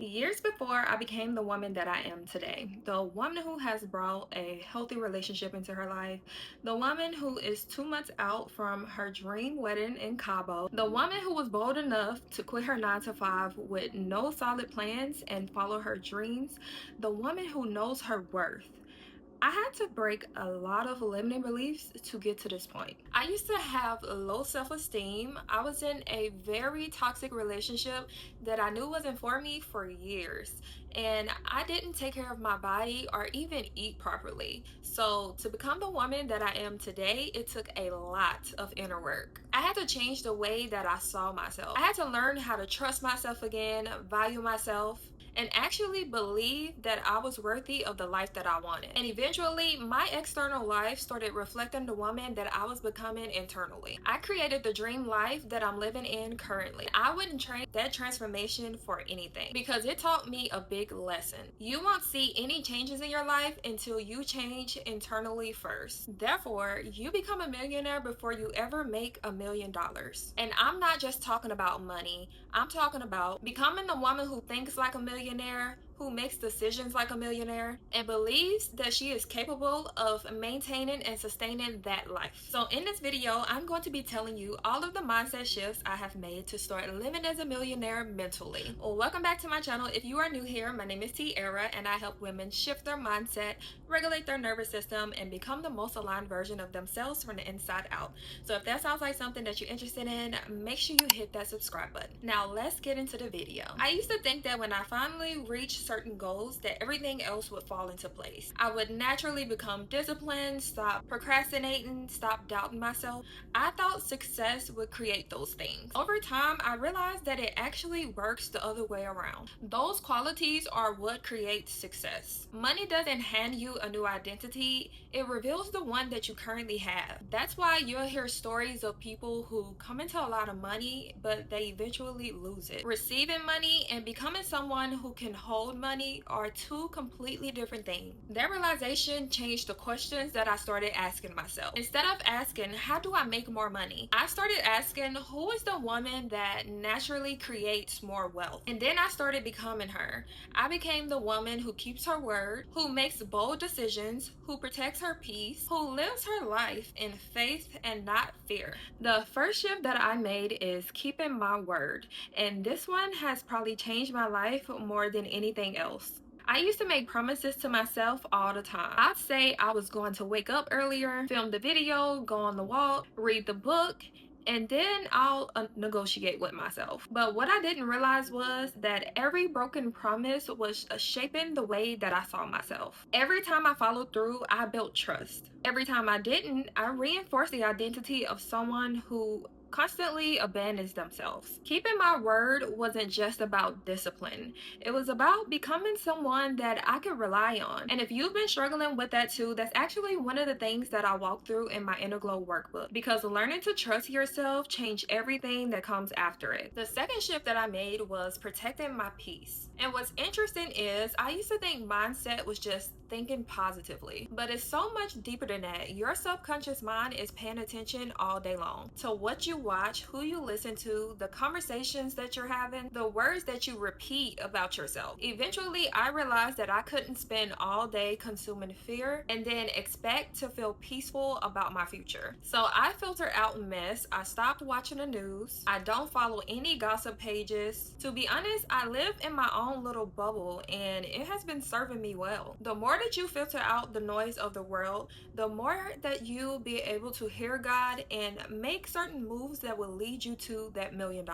Years before I became the woman that I am today, the woman who has brought a healthy relationship into her life, the woman who is 2 months out from her dream wedding in Cabo, the woman who was bold enough to quit her 9 to 5 with no solid plans and follow her dreams, the woman who knows her worth. I had to break a lot of limiting beliefs to get to this point. I used to have low self esteem. I was in a very toxic relationship that I knew wasn't for me for years. And I didn't take care of my body or even eat properly. So, to become the woman that I am today, it took a lot of inner work. I had to change the way that I saw myself. I had to learn how to trust myself again, value myself, and actually believe that I was worthy of the life that I wanted. And eventually, my external life started reflecting the woman that I was becoming internally. I created the dream life that I'm living in currently. I wouldn't trade that transformation for anything because it taught me a big lesson. You won't see any changes in your life until you change internally first. Therefore, you become a millionaire before you ever make $1 million. And I'm not just talking about money. I'm talking about becoming the woman who thinks like a millionaire, who makes decisions like a millionaire, and believes that she is capable of maintaining and sustaining that life. So in this video, I'm going to be telling you all of the mindset shifts I have made to start living as a millionaire mentally. Welcome back to my channel. If you are new here, my name is Tiara, and I help women shift their mindset, regulate their nervous system, and become the most aligned version of themselves from the inside out. So if that sounds like something that you're interested in, make sure you hit that subscribe button. Now let's get into the video. I used to think that when I finally reached certain goals that everything else would fall into place. I would naturally become disciplined, stop procrastinating, stop doubting myself. I thought success would create those things. Over time, I realized that it actually works the other way around. Those qualities are what creates success. Money doesn't hand you a new identity, it reveals the one that you currently have. That's why you'll hear stories of people who come into a lot of money, but they eventually lose it. Receiving money and becoming someone who can hold money are two completely different things. That realization changed the questions that I started asking myself. Instead of asking, how do I make more money? I started asking, who is the woman that naturally creates more wealth? And then I started becoming her. I became the woman who keeps her word, who makes bold decisions, who protects her peace, who lives her life in faith and not fear. The first shift that I made is keeping my word, and this one has probably changed my life more than anything else. I used to make promises to myself all the time. I'd say I was going to wake up earlier, film the video, go on the walk, read the book, and then I'll negotiate with myself. But what I didn't realize was that every broken promise was shaping the way that I saw myself. Every time I followed through, I built trust. Every time I didn't, I reinforced the identity of someone who constantly abandons themselves. Keeping my word wasn't just about discipline. It was about becoming someone that I could rely on. And if you've been struggling with that too, that's actually one of the things that I walk through in my Inner Glow workbook, because learning to trust yourself changed everything that comes after it. The second shift that I made was protecting my peace. And what's interesting is I used to think mindset was just thinking positively, but it's so much deeper than that. Your subconscious mind is paying attention all day long to what you watch, who you listen to, the conversations that you're having, the words that you repeat about yourself. Eventually, I realized that I couldn't spend all day consuming fear and then expect to feel peaceful about my future. So I filter out mess. I stopped watching the news. I don't follow any gossip pages. To be honest, I live in my own little bubble, and it has been serving me well. The more that you filter out the noise of the world, the more that you'll be able to hear God and make certain moves that will lead you to that $1 million.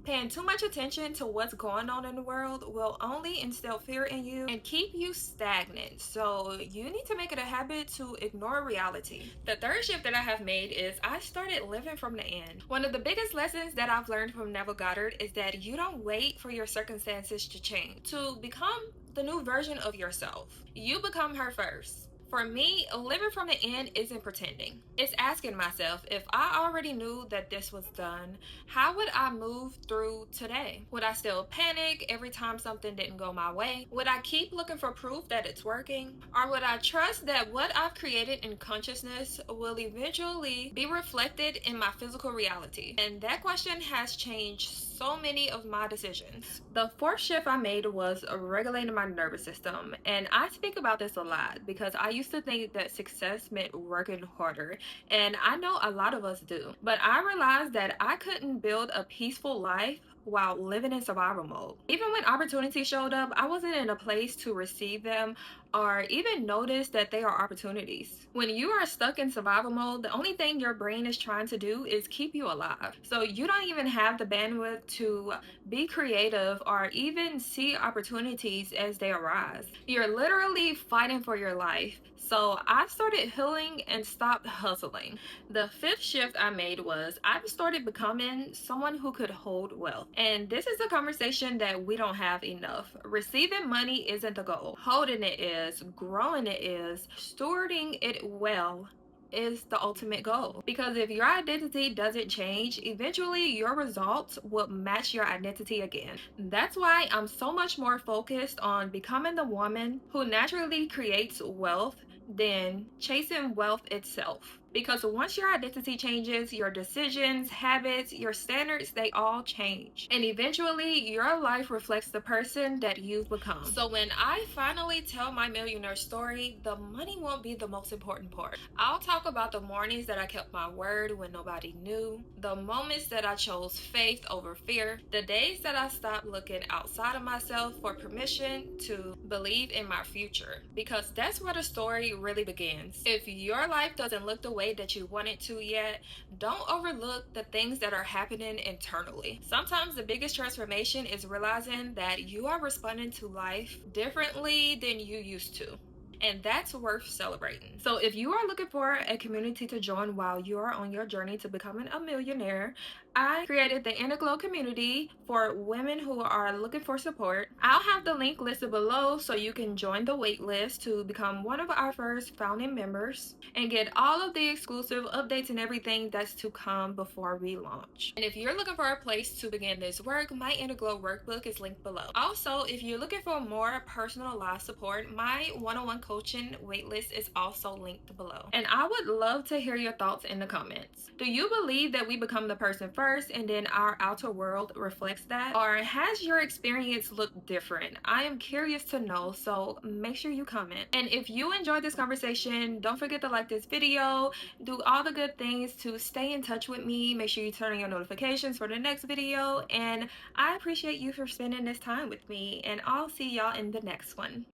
Paying too much attention to what's going on in the world will only instill fear in you and keep you stagnant. So you need to make it a habit to ignore reality. The third shift that I have made is I started living from the end. One of the biggest lessons that I've learned from Neville Goddard is that you don't wait for your circumstances to change to become the new version of yourself. You become her first. For me, living from the end isn't pretending. It's asking myself, if I already knew that this was done, how would I move through today? Would I still panic every time something didn't go my way? Would I keep looking for proof that it's working? Or would I trust that what I've created in consciousness will eventually be reflected in my physical reality? And that question has changed so many of my decisions. The fourth shift I made was regulating my nervous system. And I speak about this a lot because I used to think that success meant working harder. And I know a lot of us do. But I realized that I couldn't build a peaceful life while living in survival mode. Even when opportunities showed up, I wasn't in a place to receive them or even notice that they are opportunities. When you are stuck in survival mode, the only thing your brain is trying to do is keep you alive. So you don't even have the bandwidth to be creative or even see opportunities as they arise. You're literally fighting for your life. So I started healing and stopped hustling. The fifth shift I made was I started becoming someone who could hold wealth. And this is a conversation that we don't have enough. Receiving money isn't the goal, holding it is, growing it is, stewarding it well is the ultimate goal. Because if your identity doesn't change, eventually your results will match your identity again. That's why I'm so much more focused on becoming the woman who naturally creates wealth than chasing wealth itself. Because once your identity changes, your decisions, habits, your standards, they all change. And eventually, your life reflects the person that you've become. So when I finally tell my millionaire story, the money won't be the most important part. I'll talk about the mornings that I kept my word when nobody knew, the moments that I chose faith over fear, the days that I stopped looking outside of myself for permission to believe in my future. Because that's where the story really begins. If your life doesn't look the way that you want it to yet, don't overlook the things that are happening internally. Sometimes the biggest transformation is realizing that you are responding to life differently than you used to. And that's worth celebrating. So if you are looking for a community to join while you are on your journey to becoming a millionaire, I created the Inner Glow community for women who are looking for support. I'll have the link listed below so you can join the wait list to become one of our first founding members and get all of the exclusive updates and everything that's to come before we launch. And if you're looking for a place to begin this work, my Inner Glow workbook is linked below. Also, if you're looking for more personalized support, my one-on-one coaching waitlist is also linked below. And I would love to hear your thoughts in the comments. Do you believe that we become the person first and then our outer world reflects that? Or has your experience looked different? I am curious to know, so make sure you comment. And if you enjoyed this conversation, don't forget to like this video, do all the good things to stay in touch with me. Make sure you turn on your notifications for the next video. And I appreciate you for spending this time with me, and I'll see y'all in the next one.